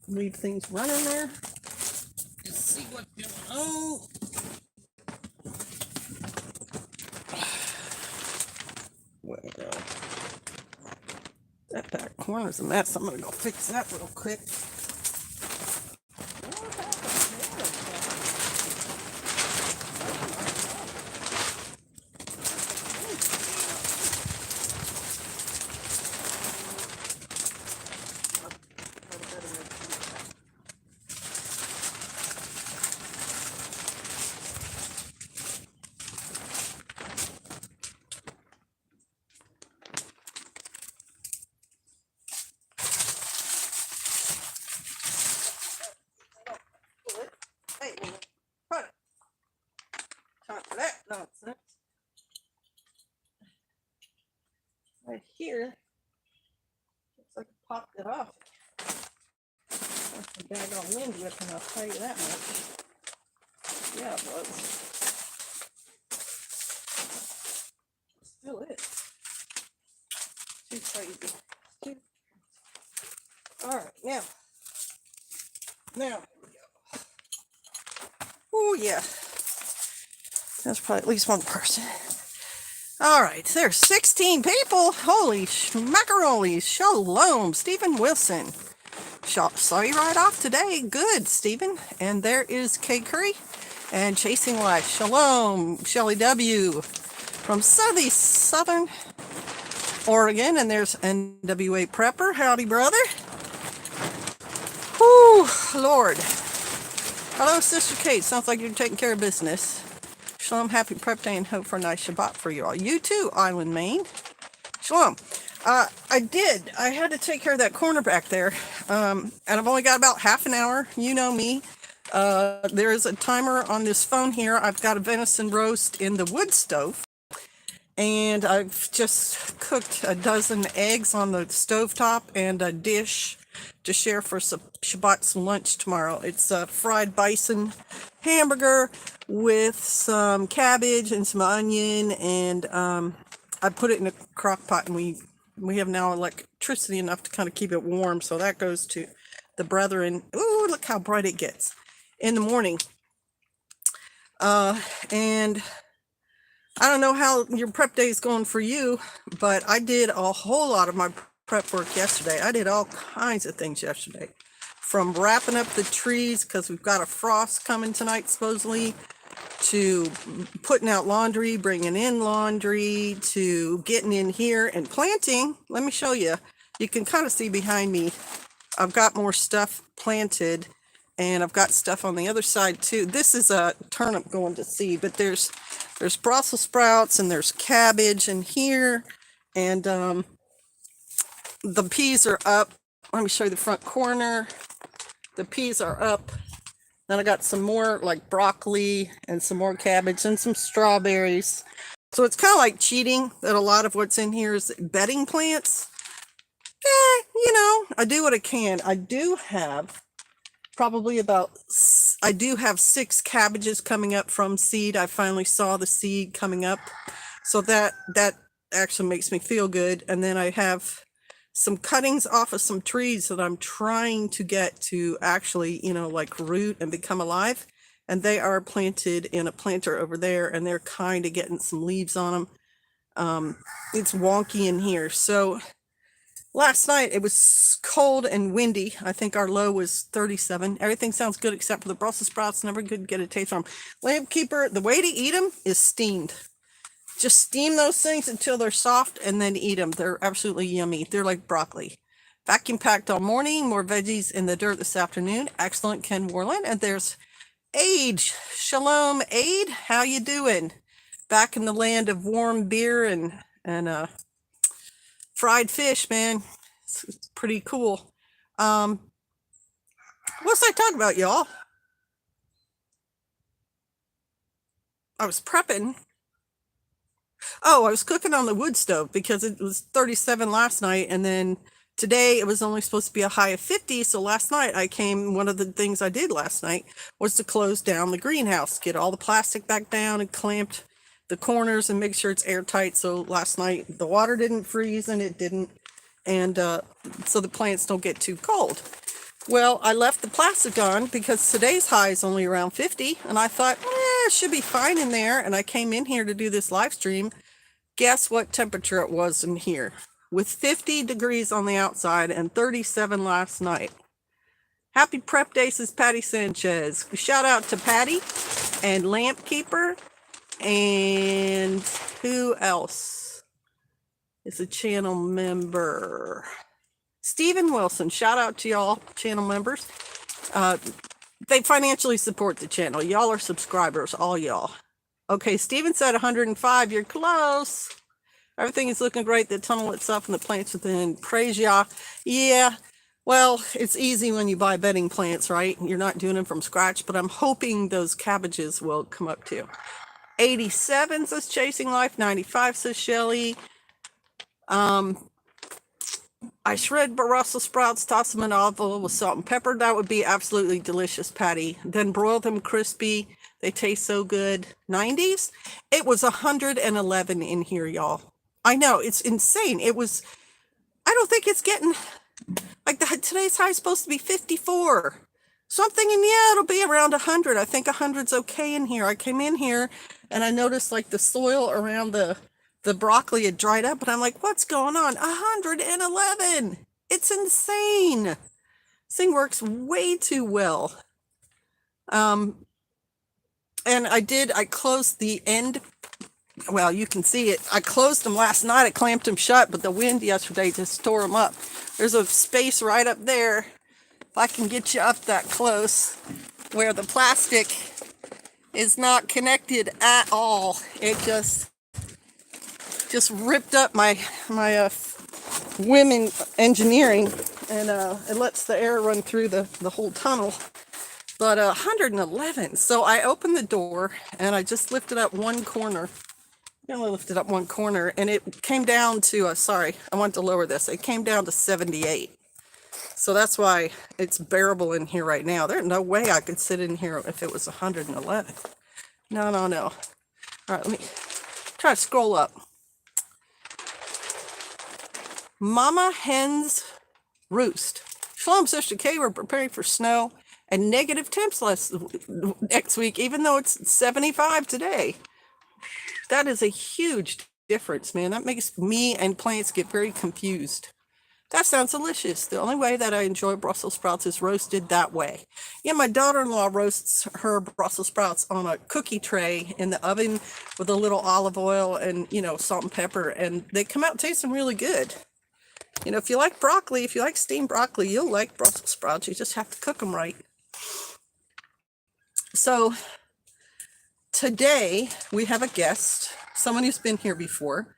leave things running there. Just see what's going on. Well, that back corner's a mess. I'm gonna go fix that real quick. Time for that nonsense. Right here. Looks like I popped it off. That's a bag on wind whipping, I'll tell you that much. Yeah, it was. Still is. Too crazy. Alright, now. Now, oh yeah. That's probably at least one person. All right, there's 16 people. Holy schmackarolis. Shalom, Stephen Wilson. Saw you right off today. Good, Stephen. And there is Kay Curry and Chasing Life. Shalom, Shelly W. from Southern Oregon. And there's NWA Prepper. Howdy, brother. Whew, Lord. Hello, Sister Kate. Sounds like you're taking care of business. Shalom, happy prep day and hope for a nice Shabbat for you all. You too, Island, Maine. Shalom. I had to take care of that corner back there. And I've only got about half an hour. You know me. There is a timer on this phone here. I've got a venison roast in the wood stove. And I've just cooked a dozen eggs on the stovetop and a dish to share for some Shabbat's lunch tomorrow. It's a fried bison hamburger with some cabbage and some onion, and I put it in a crock pot, and we have now electricity enough to kind of keep it warm, so that goes to the brethren. Ooh, look how bright it gets in the morning. And I don't know how your prep day is going for you, but I did a whole lot of my prep work yesterday. I did all kinds of things yesterday, from wrapping up the trees because we've got a frost coming tonight supposedly, to putting out laundry, bringing in laundry, to getting in here and planting. Let me show you. You can kind of see behind me. I've got more stuff planted, and I've got stuff on the other side too. This is a turnip going to seed, but there's Brussels sprouts and there's cabbage in here, and the peas are up. Let me show you the front corner. The peas are up. Then I got some more like broccoli and some more cabbage and some strawberries. So it's kind of like cheating that a lot of what's in here is bedding plants. I do what I can. I do have I do have 6 cabbages coming up from seed. I finally saw the seed coming up. So that actually makes me feel good. And then I have some cuttings off of some trees that I'm trying to get to actually, root and become alive. And they are planted in a planter over there, and they're kind of getting some leaves on them. It's wonky in here. So last night it was cold and windy. I think our low was 37. Everything sounds good except for the Brussels sprouts. Never could get a taste from them. Lamb keeper, the way to eat them is steamed. Just steam those things until they're soft and then eat them. They're absolutely yummy. They're like broccoli. Vacuum packed all morning. More veggies in the dirt this afternoon. Excellent, Ken Warland. And there's Age. Shalom, Aid. How you doing? Back in the land of warm beer and fried fish, man. It's pretty cool. What's I talking about, y'all? I was prepping. Oh, I was cooking on the wood stove because it was 37 last night, and then today it was only supposed to be a high of 50. So last night one of the things I did last night was to close down the greenhouse, get all the plastic back down and clamped the corners and make sure it's airtight. So last night the water didn't freeze, and it didn't, and so the plants don't get too cold. Well, I left the plastic on because today's high is only around 50, and I thought, it should be fine in there. And I came in here to do this live stream. Guess what temperature it was in here? With 50 degrees on the outside and 37 last night. Happy Prep Day, says Patty Sanchez. Shout out to Patty and Lamp Keeper. And who else is a channel member? Stephen Wilson. Shout out to y'all, channel members. They financially support the channel. Y'all are subscribers, all y'all. Okay, Stephen said 105. You're close. Everything is looking great. The tunnel itself and the plants within. Praise Yah. Yeah. Well, it's easy when you buy bedding plants, right? You're not doing them from scratch, but I'm hoping those cabbages will come up too. 87 says Chasing Life. 95 says Shelly. I shred Brussels sprouts, toss them in olive oil with salt and pepper. That would be absolutely delicious, Patty. Then broil them crispy. They taste so good. 90s? It was 111 in here, y'all. I know, it's insane. It was, I don't think it's getting, like today's high is supposed to be 54. So I'm thinking, yeah, it'll be around 100. I think 100's okay in here. I came in here and I noticed like the soil around the broccoli had dried up, and I'm like, what's going on? 111. It's insane. This thing works way too well. And I closed the end. Well, you can see it. I closed them last night. I clamped them shut, but the wind yesterday just tore them up. There's a space right up there. If I can get you up that close, where the plastic is not connected at all. It just ripped up my women engineering, and it lets the air run through the whole tunnel. But 111. So I opened the door and I just lifted up one corner. I only lifted up one corner, and it came down to, sorry, I wanted to lower this. It came down to 78. So that's why it's bearable in here right now. There's no way I could sit in here if it was 111. No. All right, let me try to scroll up. Mama Hen's Roost. Shalom, Sister K. We're preparing for snow and negative temps next week, even though it's 75 today. That is a huge difference, man. That makes me and plants get very confused. That sounds delicious. The only way that I enjoy Brussels sprouts is roasted that way. Yeah, my daughter-in-law roasts her Brussels sprouts on a cookie tray in the oven with a little olive oil and, salt and pepper, and they come out tasting really good. If you like broccoli, if you like steamed broccoli, you'll like Brussels sprouts. You just have to cook them right. So today we have a guest, someone who's been here before,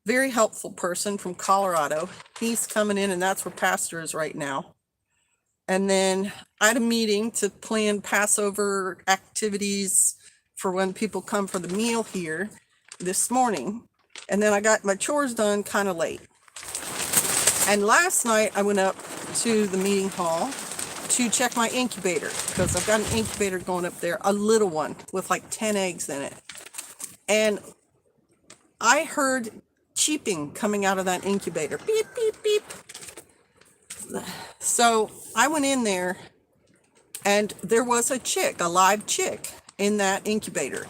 very helpful person from Colorado. He's coming in, and that's where Pastor is right now. And then I had a meeting to plan Passover activities for when people come for the meal here this morning. And then I got my chores done kind of late. And last night I went up to the meeting hall to check my incubator, because I've got an incubator going up there, a little one with like 10 eggs in it. And I heard cheeping coming out of that incubator. Beep, beep, beep. So I went in there, and there was a live chick in that incubator,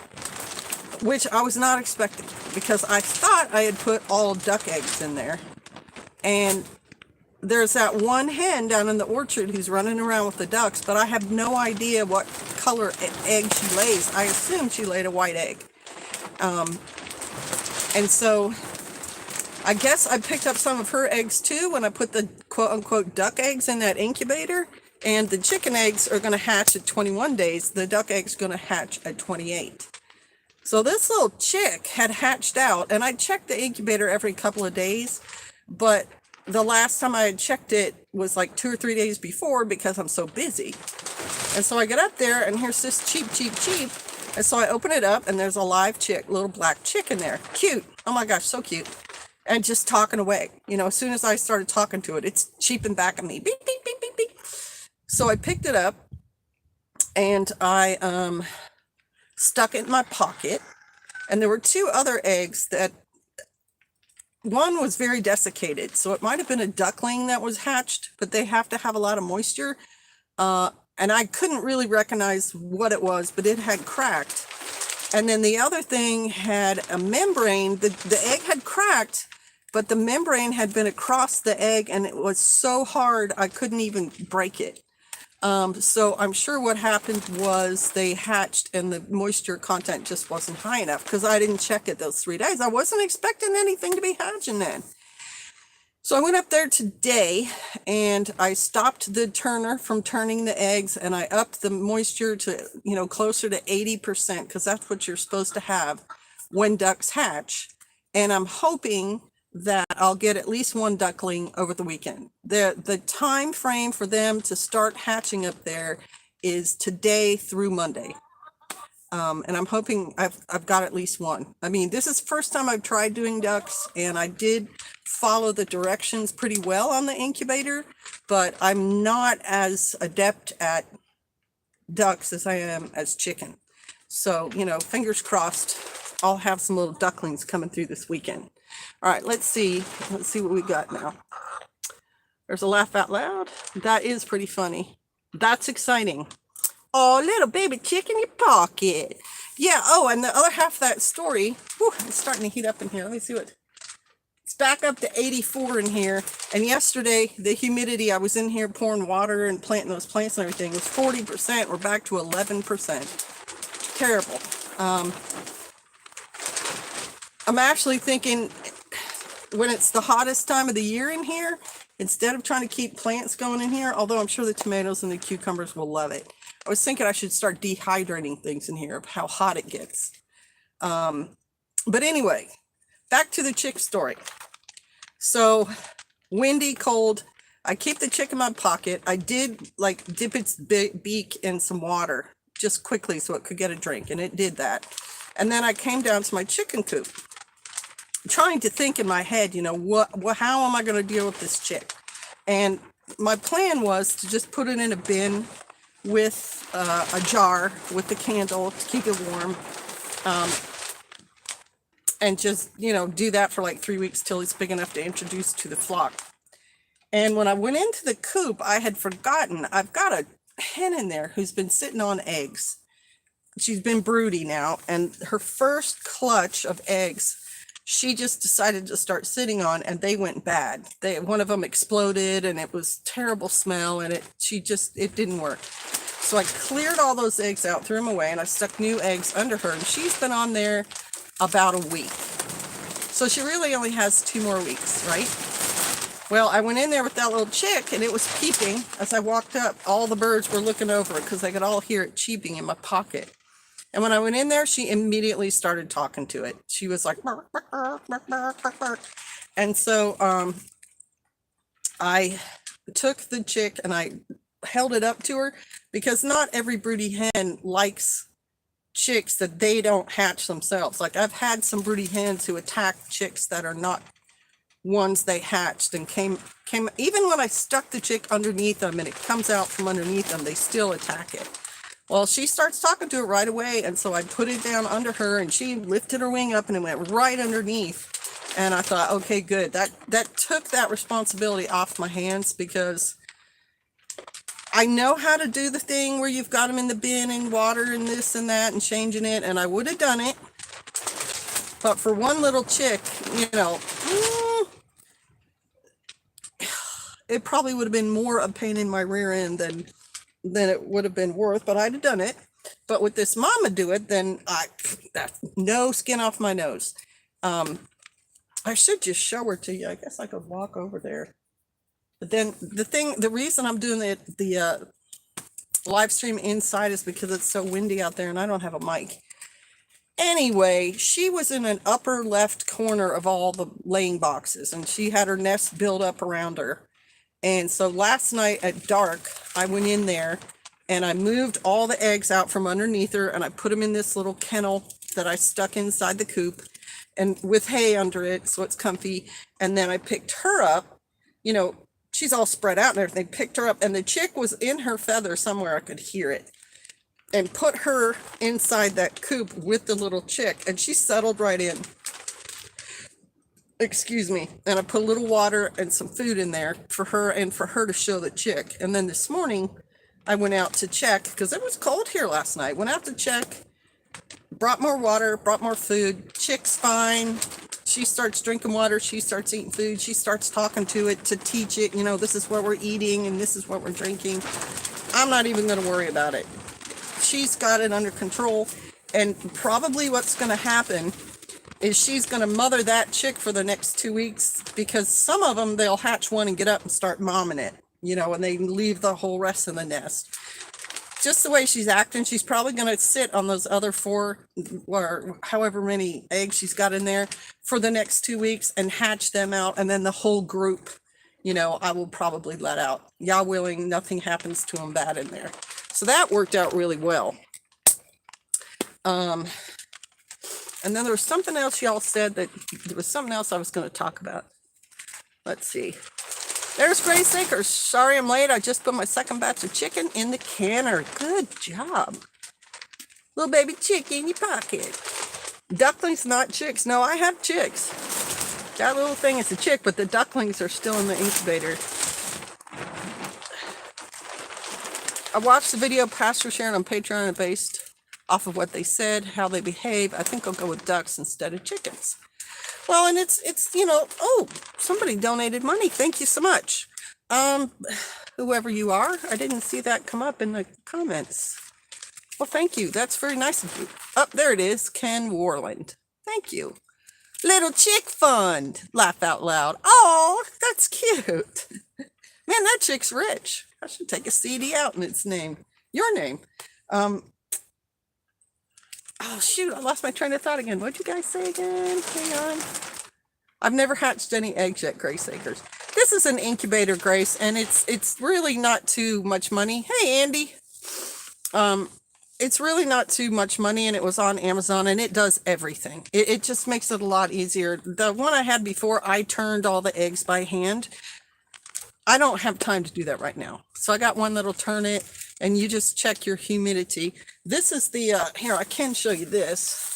which I was not expecting, because I thought I had put all duck eggs in there. And there's that one hen down in the orchard who's running around with the ducks, but I have no idea what color egg she lays. I assume she laid a white egg. And so I guess I picked up some of her eggs too when I put the quote-unquote duck eggs in that incubator. And the chicken eggs are going to hatch at 21 days. The duck eggs are going to hatch at 28. So this little chick had hatched out, and I checked the incubator every couple of days, but the last time I had checked it was like 2 or 3 days before, because I'm so busy. And so I get up there, and here's this cheep. And so I open it up, and there's a live chick, little black chick in there. Cute. Oh my gosh, so cute. And just talking away. As soon as I started talking to it, it's cheeping back at me. Beep, beep, beep, beep, beep. So I picked it up, and I stuck it in my pocket. And there were 2 other eggs that, one was very desiccated, so it might have been a duckling that was hatched, but they have to have a lot of moisture. And I couldn't really recognize what it was, but it had cracked. And then the other thing had a membrane. The egg had cracked, but the membrane had been across the egg, and it was so hard I couldn't even break it. So I'm sure what happened was they hatched and the moisture content just wasn't high enough, because I didn't check it those 3 days. I wasn't expecting anything to be hatching then. So I went up there today and I stopped the turner from turning the eggs, and I upped the moisture to, closer to 80%, because that's what you're supposed to have when ducks hatch. And I'm hoping that I'll get at least one duckling over the weekend. The time frame for them to start hatching up there is today through Monday. And I'm hoping I've got at least one. I mean, this is the first time I've tried doing ducks, and I did follow the directions pretty well on the incubator, but I'm not as adept at ducks as I am as chicken. So, fingers crossed, I'll have some little ducklings coming through this weekend. All right, let's see what we got now. There's a laugh out loud. That is pretty funny. That's exciting. Oh, little baby chick in your pocket. Yeah, oh, and the other half of that story, it's starting to heat up in here. Let me see what. It's back up to 84 in here. And yesterday, the humidity, I was in here pouring water and planting those plants and everything, was 40%. We're back to 11%. Terrible. I'm actually thinking, when it's the hottest time of the year in here, instead of trying to keep plants going in here, although I'm sure the tomatoes and the cucumbers will love it, I was thinking I should start dehydrating things in here of how hot it gets. But anyway, back to the chick story. So windy, cold. I keep the chick in my pocket. I did dip its beak in some water just quickly so it could get a drink, and it did that. And then I came down to my chicken coop, trying to think in my head, how am I going to deal with this chick? And my plan was to just put it in a bin with a jar with the candle to keep it warm, and just, do that for like 3 weeks till it's big enough to introduce to the flock. And when I went into the coop, I had forgotten, I've got a hen in there who's been sitting on eggs. She's been broody now, and her first clutch of eggs, she just decided to start sitting on, and they went bad. One of them exploded, and it was terrible smell, and it didn't work. So I cleared all those eggs out, threw them away, and I stuck new eggs under her, and she's been on there about a week. So she really only has 2 more weeks, right? Well, I went in there with that little chick, and it was peeping. As I walked up, all the birds were looking over it because I could all hear it cheeping in my pocket. And when I went in there, she immediately started talking to it. She was like, bark, bark, bark, bark, bark, bark, bark. And so I took the chick and I held it up to her, because not every broody hen likes chicks that they don't hatch themselves. Like, I've had some broody hens who attack chicks that are not ones they hatched, and came even when I stuck the chick underneath them and it comes out from underneath them, they still attack it. Well, she starts talking to it right away, and so I put it down under her, and she lifted her wing up and it went right underneath. And I thought, okay, good. That took that responsibility off my hands, because I know how to do the thing where you've got them in the bin and water and this and that and changing it, and I would have done it. But for one little chick, it probably would have been more a pain in my rear end than it would have been worth, but I'd have done it. But with this mama do it, then that's no skin off my nose. I should just show her to you. I guess I could walk over there. But then the reason I'm doing the live stream inside is because it's so windy out there and I don't have a mic. Anyway, she was in an upper left corner of all the laying boxes, and she had her nest built up around her. And so last night at dark, I went in there and I moved all the eggs out from underneath her, and I put them in this little kennel that I stuck inside the coop, and with hay under it so it's comfy. And then I picked her up, she's all spread out and everything, picked her up, and the chick was in her feather somewhere, I could hear it, and put her inside that coop with the little chick, and she settled right in. Excuse me. And I put a little water and some food in there for her, and for her to show the chick. And then this morning, I went out to check because it was cold here last night. Went out to check, brought more water, brought more food. Chick's fine. She starts drinking water. She starts eating food. She starts talking to it to teach it, this is what we're eating and this is what we're drinking. I'm not even going to worry about it. She's got it under control. And probably what's going to happen is she's going to mother that chick for the next 2 weeks, because some of them, they'll hatch one and get up and start momming it, and they leave the whole rest of the nest. Just the way she's acting, she's probably going to sit on those other 4 or however many eggs she's got in there for the next 2 weeks and hatch them out. And then the whole group, I will probably let out. Yah willing, nothing happens to them bad in there. So that worked out really well. And then there was something else y'all said that there was something else I was going to talk about. Let's see. There's Grace Acres. Sorry I'm late. I just put my second batch of chicken in the canner. Good job. Little baby chick in your pocket. Ducklings, not chicks. No, I have chicks. That little thing is a chick, but the ducklings are still in the incubator. I watched the video Pastor sharing on Patreon and based off of what they said, how they behave. I think I'll go with ducks instead of chickens. Well, and it's oh, somebody donated money. Thank you so much. Whoever you are, I didn't see that come up in the comments. Well, thank you. That's very nice of you. Oh, there it is. Ken Warland. Thank you. Little Chick Fund. Laugh out loud. Oh, that's cute. Man, that chick's rich. I should take a CD out in its name. Your name. Oh, shoot, I lost my train of thought again. What'd you guys say again? Hang on. I've never hatched any eggs yet, Grace Acres. This is an incubator, Grace, and it's really not too much money. Hey, Andy. It's really not too much money, and it was on Amazon, and it does everything. It just makes it a lot easier. The one I had before, I turned all the eggs by hand. I don't have time to do that right now. So I got one that'll turn it, and you just check your humidity. This is the, here, I can show you this.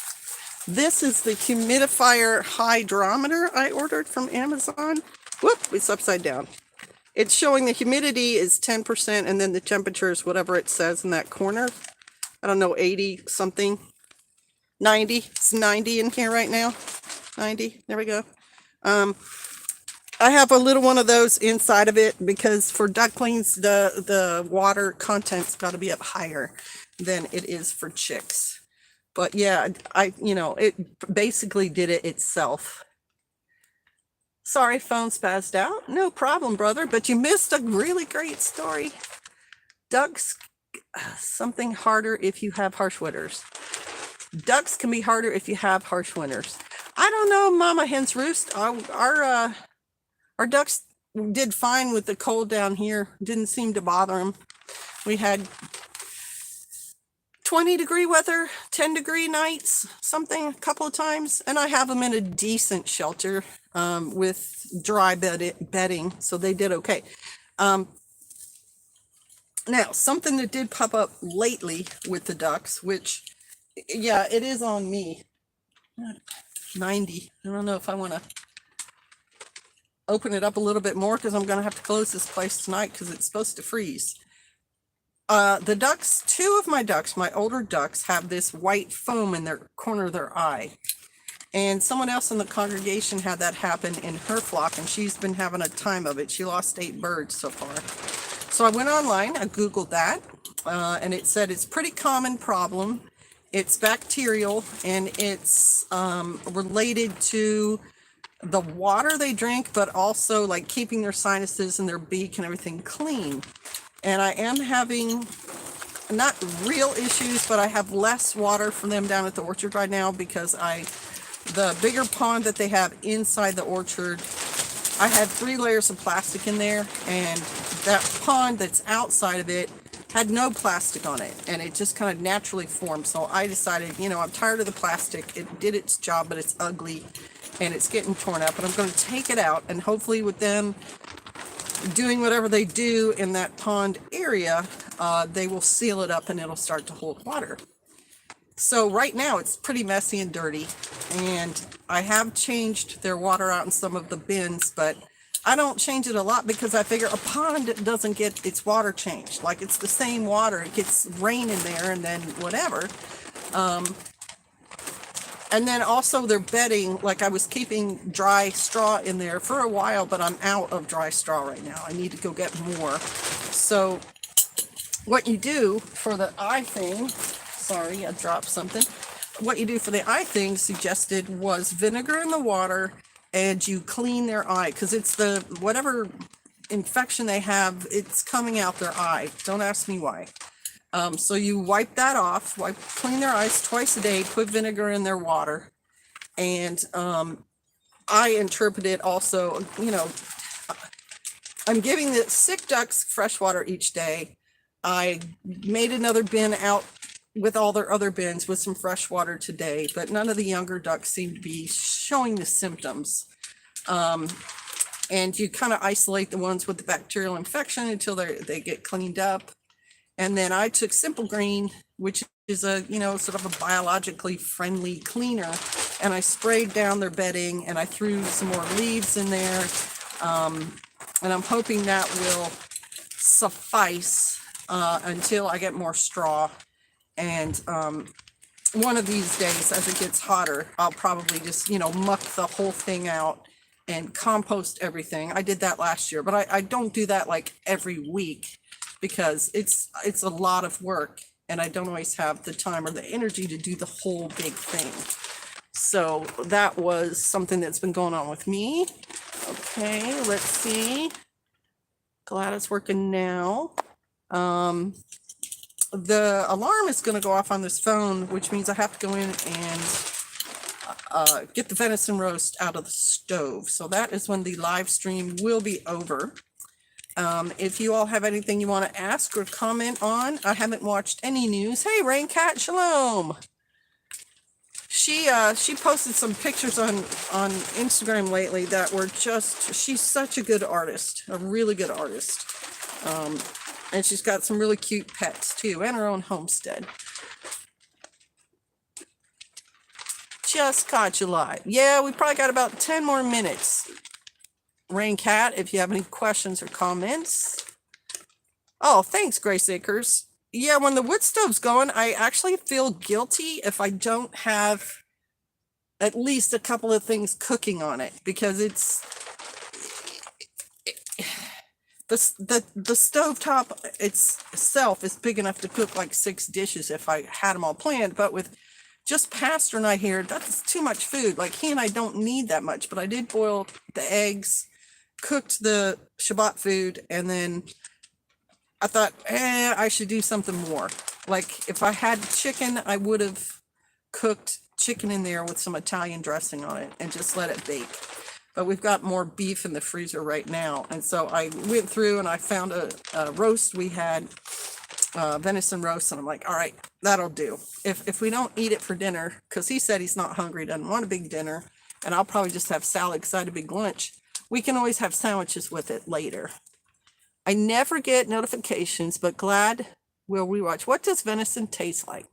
This is the humidifier hydrometer I ordered from Amazon. Whoop, it's upside down. It's showing the humidity is 10%, and then the temperature is whatever it says in that corner. I don't know, 80 something. 90. It's 90 in here right now. 90. There we go. I have a little one of those inside of it because for ducklings, the water content's got to be up higher than it is for chicks. But yeah, it basically did it itself. Sorry, phone spazzed out. No problem, brother, but you missed a really great story. Ducks, something harder if you have harsh winters. Ducks can be harder if you have harsh winters. I don't know, Mama Hen's Roost. Our ducks did fine with the cold down here. Didn't seem to bother them. We had 20-degree weather, 10-degree nights, something a couple of times. And I have them in a decent shelter with dry bedding, so they did okay. Now, something that did pop up lately with the ducks, which, yeah, it is on me. 90. I don't know if I want to open it up a little bit more because I'm going to have to close this place tonight because it's supposed to freeze. The ducks, 2 of my ducks, my older ducks, have this white foam in their corner of their eye. And someone else in the congregation had that happen in her flock, and she's been having a time of it. She lost 8 birds so far. So I went online, I Googled that, and it said it's a pretty common problem. It's bacterial, and it's related to the water they drink, but also like keeping their sinuses and their beak and everything clean. And I am having not real issues, but I have less water for them down at the orchard right now because the bigger pond that they have inside the orchard, I had 3 layers of plastic in there, and that pond that's outside of it had no plastic on it, and it just kind of naturally formed. So I decided, I'm tired of the plastic. It did its job, but it's ugly and it's getting torn up, and I'm going to take it out, and hopefully with them doing whatever they do in that pond area, they will seal it up and it'll start to hold water. So right now it's pretty messy and dirty, and I have changed their water out in some of the bins, but I don't change it a lot because I figure a pond doesn't get its water changed. Like it's the same water. It gets rain in there and then whatever. And then also their bedding, like I was keeping dry straw in there for a while, but I'm out of dry straw right now. I need to go get more. So what you do for the eye thing, sorry, I dropped something. What you do for the eye thing suggested was vinegar in the water, and you clean their eye because it's the whatever infection they have, it's coming out their eye. Don't ask me why. So you wipe that off, clean their eyes twice a day, put vinegar in their water. And I interpret it also, you know, I'm giving the sick ducks fresh water each day. I made another bin out with all their other bins with some fresh water today, but none of the younger ducks seem to be showing the symptoms. And you kind of isolate the ones with the bacterial infection until they get cleaned up. And then I took Simple Green, which is a, you know, sort of a biologically friendly cleaner, and I sprayed down their bedding and I threw some more leaves in there. And I'm hoping that will suffice until I get more straw. And one of these days, as it gets hotter, I'll probably just, you know, muck the whole thing out and compost everything. I did that last year, but I don't do that like every week because it's a lot of work and I don't always have the time or the energy to do the whole big thing. So that was something that's been going on with me. Okay, let's see. Glad it's working now. The alarm is going to go off on this phone, which means I have to go in and get the venison roast out of the stove. So that is when the live stream will be over. If you all have anything you want to ask or comment on, I haven't watched any news. Hey, Rain Cat, shalom. She posted some pictures on Instagram lately that were just, she's such a good artist, a really good artist. And she's got some really cute pets too, and her own homestead. Just caught you live. Yeah, we probably got about 10 more minutes. Rain Cat, if you have any questions or comments. Oh, thanks, Grace Acres. Yeah, when the wood stove's going, I actually feel guilty if I don't have at least a couple of things cooking on it, because it's the stovetop itself is big enough to cook like 6 dishes if I had them all planned, but with just Pastor and I here, that's too much food. Like he and I don't need that much, but I did boil the eggs, cooked the Shabbat food, and then I thought, I should do something more. Like if I had chicken, I would have cooked chicken in there with some Italian dressing on it and just let it bake. But we've got more beef in the freezer right now. And so I went through and I found a roast we had, venison roast, and I'm like, all right, that'll do. If we don't eat it for dinner, because he said he's not hungry, doesn't want a big dinner, and I'll probably just have salad because I had a big lunch, we can always have sandwiches with it later. I never get notifications, but glad we'll rewatch. What does venison taste like?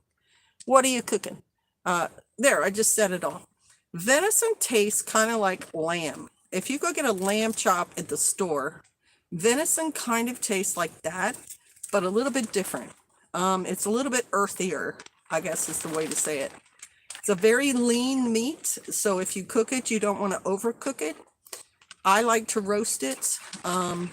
What are you cooking? There, I just said it all. Venison tastes kind of like lamb. If you go get a lamb chop at the store, venison kind of tastes like that, but a little bit different. It's a little bit earthier, I guess is the way to say it. It's a very lean meat, so if you cook it, you don't want to overcook it. I like to roast it. And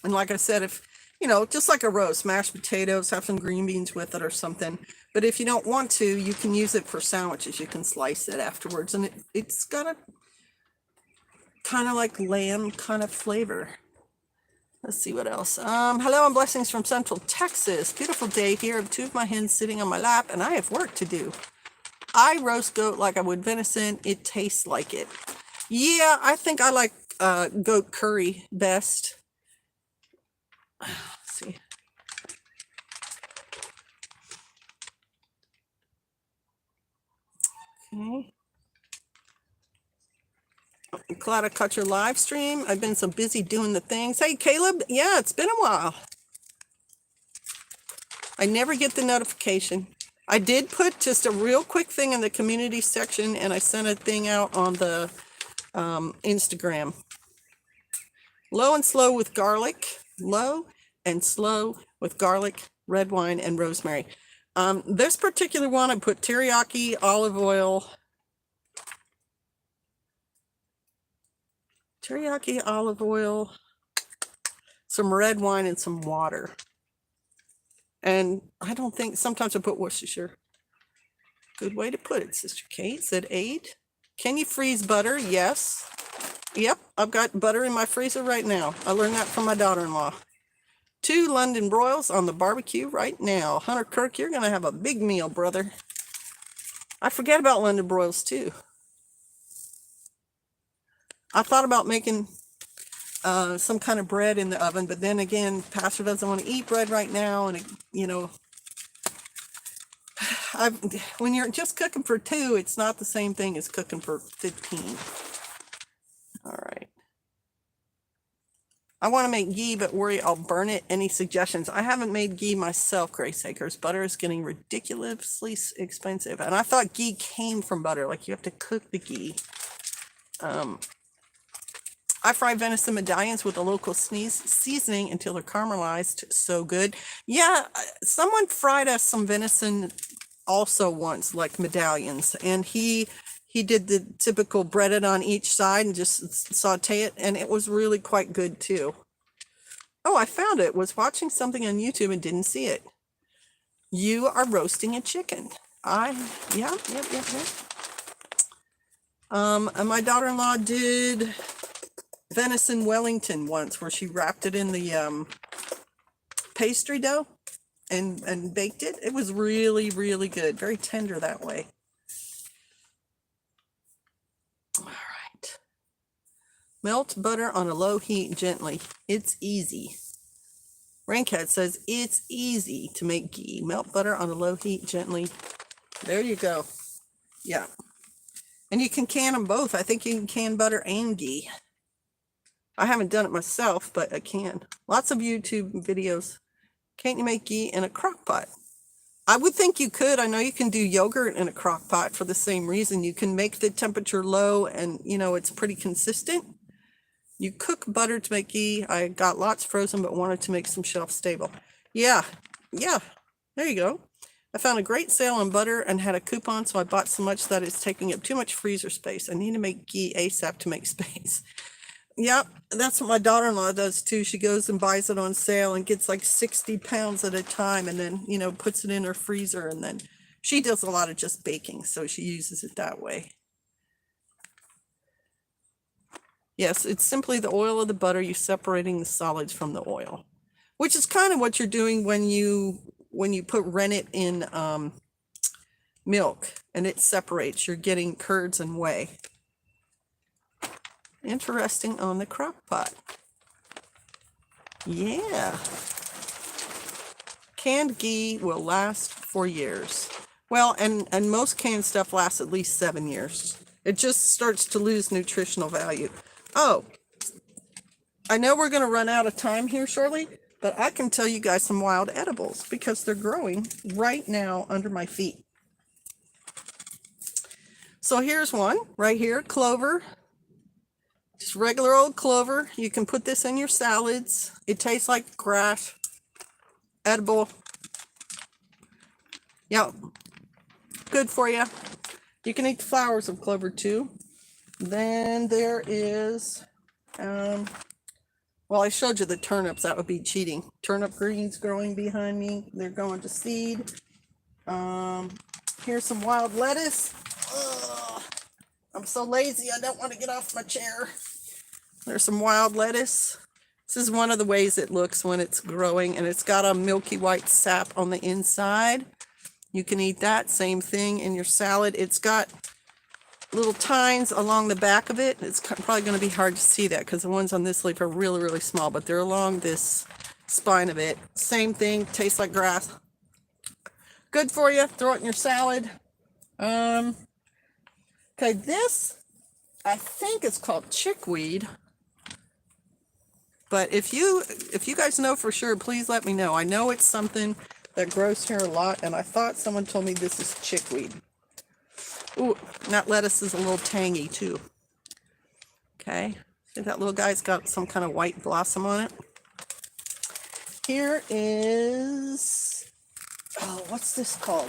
like I said, if, you know, just like a roast, mashed potatoes, have some green beans with it or something. But if you don't want to, you can use it for sandwiches. You can slice it afterwards. And it's got a kind of like lamb kind of flavor. Let's see what else. Hello and blessings from Central Texas. Beautiful day here. I have 2 of my hens sitting on my lap and I have work to do. I roast goat like I would venison. It tastes like it. Yeah, I think I like goat curry best. Let's see. Okay. Glad I caught your live stream. I've been so busy doing the things. Hey, Caleb. Yeah, it's been a while. I never get the notification. I did put just a real quick thing in the community section, and I sent a thing out on the Instagram. Low and slow with garlic. Low and slow with garlic, red wine, and rosemary. This particular one, I put teriyaki, olive oil, some red wine, and some water. And I don't think, sometimes I put Worcestershire. Good way to put it, Sister Kate. Said 8. Can you freeze butter? Yes. Yep, I've got butter in my freezer right now. I learned that from my daughter-in-law. 2 London broils on the barbecue right now. Hunter Kirk, you're going to have a big meal, brother. I forget about London broils, too. I thought about making some kind of bread in the oven, but then again, Pastor doesn't want to eat bread right now, and you know, when you're just cooking for 2, it's not the same thing as cooking for 15. All right. I want to make ghee, but worry I'll burn it. Any suggestions? I haven't made ghee myself, Grace Acres. Butter is getting ridiculously expensive, and I thought ghee came from butter. Like you have to cook the ghee. I fry venison medallions with a local seasoning until they're caramelized. So good. Yeah, someone fried us some venison also once, like medallions, and he did the typical bread it on each side and just saute it, and it was really quite good too. Oh, I found it. Was watching something on YouTube and didn't see it. You are roasting a chicken. Yep. And my daughter-in-law did venison Wellington once, where she wrapped it in the pastry dough and baked it. It was really, really good. Very tender that way. All right. Melt butter on a low heat gently. It's easy. Raincat says it's easy to make ghee. Melt butter on a low heat gently. There you go. Yeah. And you can can them both. I think you can can butter and ghee. I haven't done it myself, but I can. Lots of YouTube videos. Can't you make ghee in a crock pot? I would think you could. I know you can do yogurt in a crock pot for the same reason. You can make the temperature low and, you know, it's pretty consistent. You cook butter to make ghee. I got lots frozen, but wanted to make some shelf stable. Yeah. There you go. I found a great sale on butter and had a coupon, so I bought so much that it's taking up too much freezer space. I need to make ghee ASAP to make space. Yep, that's what my daughter-in-law does too. She goes and buys it on sale and gets like 60 pounds at a time, and then, you know, puts it in her freezer, and then she does a lot of just baking, so she uses it that way. Yes, it's simply the oil of the butter. You're separating the solids from the oil, which is kind of what you're doing when you put rennet in milk and it separates. You're getting curds and whey. Interesting on the crock pot. Yeah. Canned ghee will last for years. Well, and most canned stuff lasts at least 7 years. It just starts to lose nutritional value. Oh, I know we're going to run out of time here shortly, but I can tell you guys some wild edibles because they're growing right now under my feet. So here's one right here, clover. Just regular old clover. You can put this in your salads. It tastes like grass. Edible. Yep. Good for you. You can eat the flowers of clover too. Then there is, well, I showed you the turnips. That would be cheating. Turnip greens growing behind me. They're going to seed. Here's some wild lettuce. Ugh. I'm so lazy, I don't want to get off my chair. There's some wild lettuce. This is one of the ways it looks when it's growing, and it's got a milky white sap on the inside. You can eat that, same thing in your salad. It's got little tines along the back of it. It's probably going to be hard to see that because the ones on this leaf are really, really small, but they're along this spine of it. Same thing, tastes like grass. Good for you, throw it in your salad. Okay, this, I think it's called chickweed. But if you guys know for sure, please let me know. I know it's something that grows here a lot, and I thought someone told me this is chickweed. Ooh, that lettuce is a little tangy too. Okay, That little guy's got some kind of white blossom on it. Here is, oh, what's this called?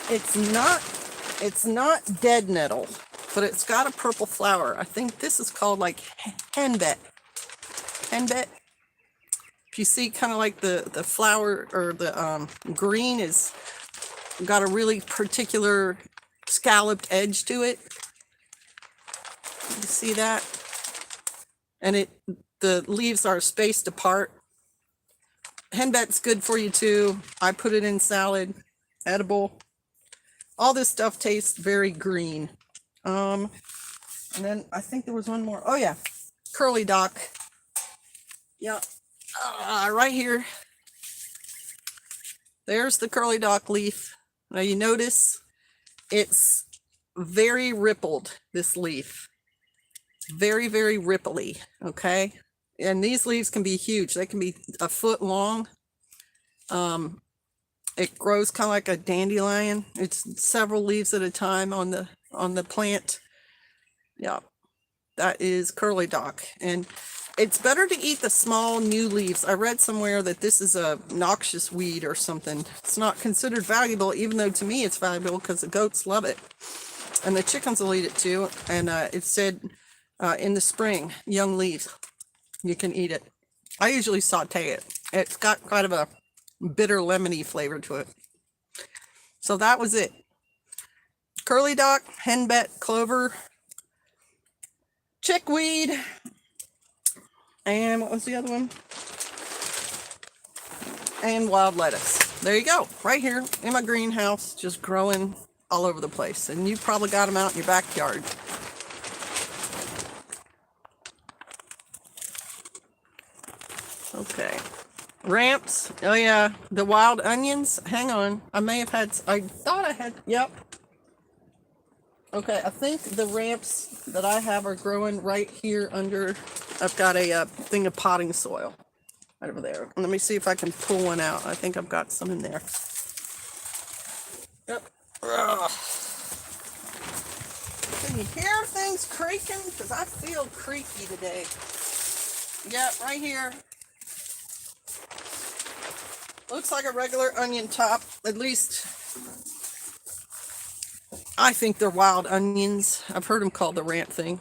It's not dead nettle, but it's got a purple flower. I think this is called like henbit. Henbit. If you see kind of like the flower or the green is got a really particular scalloped edge to it. You see that? And the leaves are spaced apart. Henbit's good for you too. I put it in salad, edible. All this stuff tastes very green. And then I think there was one more. Oh yeah, curly dock. Yeah, right here. There's the curly dock leaf. Now you notice it's very rippled, this leaf. Very, very ripply, okay? And these leaves can be huge. They can be a foot long. It grows kind of like a dandelion. It's several leaves at a time on the plant. Yeah, that is curly dock. And it's better to eat the small new leaves. I read somewhere that this is a noxious weed or something. It's not considered valuable, even though to me it's valuable because the goats love it. And the chickens will eat it too. And it said in the spring, young leaves, you can eat it. I usually saute it. It's got kind of a bitter lemony flavor to it. So that was it. Curly dock, henbit, clover, chickweed, and what was the other one? And wild lettuce. There you go. Right here in my greenhouse, just growing all over the place. And you probably got them out in your backyard. Okay. Ramps. Oh yeah. The wild onions. Hang on. I may have had, I thought I had, yep. Okay, I think the ramps that I have are growing right here under, I've got a thing of potting soil right over there. Let me see if I can pull one out. I think I've got some in there. Yep. Ugh. Can you hear things creaking? Because I feel creaky today. Yeah, right here. Looks like a regular onion top, at least I think they're wild onions. I've heard them called the ramp thing.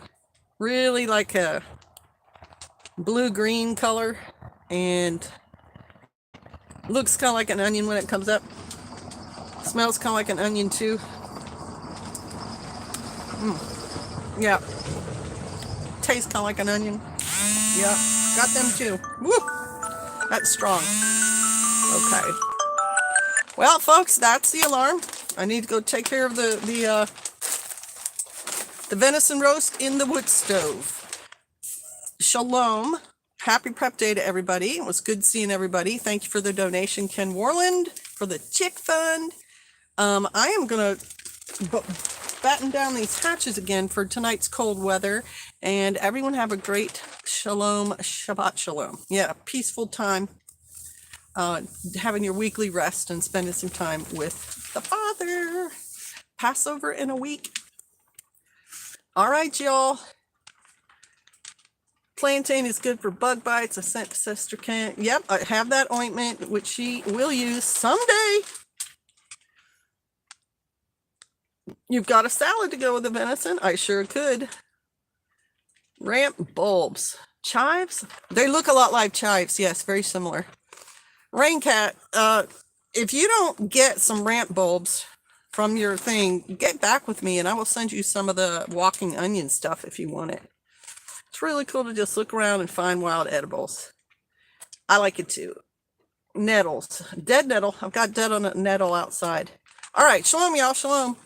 Really like a blue-green color, and looks kind of like an onion when it comes up. Smells kind of like an onion too. Yeah. Tastes kind of like an onion. Yeah, got them too. Woo! That's strong. Okay. Well, folks, that's the alarm. I need to go take care of the venison roast in the wood stove. Shalom. Happy prep day to everybody. It was good seeing everybody. Thank you for the donation, Ken Warland, for the chick fund. I am going to batten down these hatches again for tonight's cold weather. And everyone have a great shalom, Shabbat shalom. Yeah, peaceful time. Having your weekly rest and spending some time with the Father. Passover in a week. All right, y'all. Plantain is good for bug bites. I sent to Sister Kent. Yep, I have that ointment, which she will use someday. You've got a salad to go with the venison. I sure could. Ramp bulbs. Chives? They look a lot like chives. Yes, very similar. Raincat, if you don't get some ramp bulbs from your thing, get back with me and I will send you some of the walking onion stuff if you want it. It's really cool to just look around and find wild edibles. I like it too. Nettles. Dead nettle. I've got dead on a nettle outside. All right. Shalom, y'all. Shalom.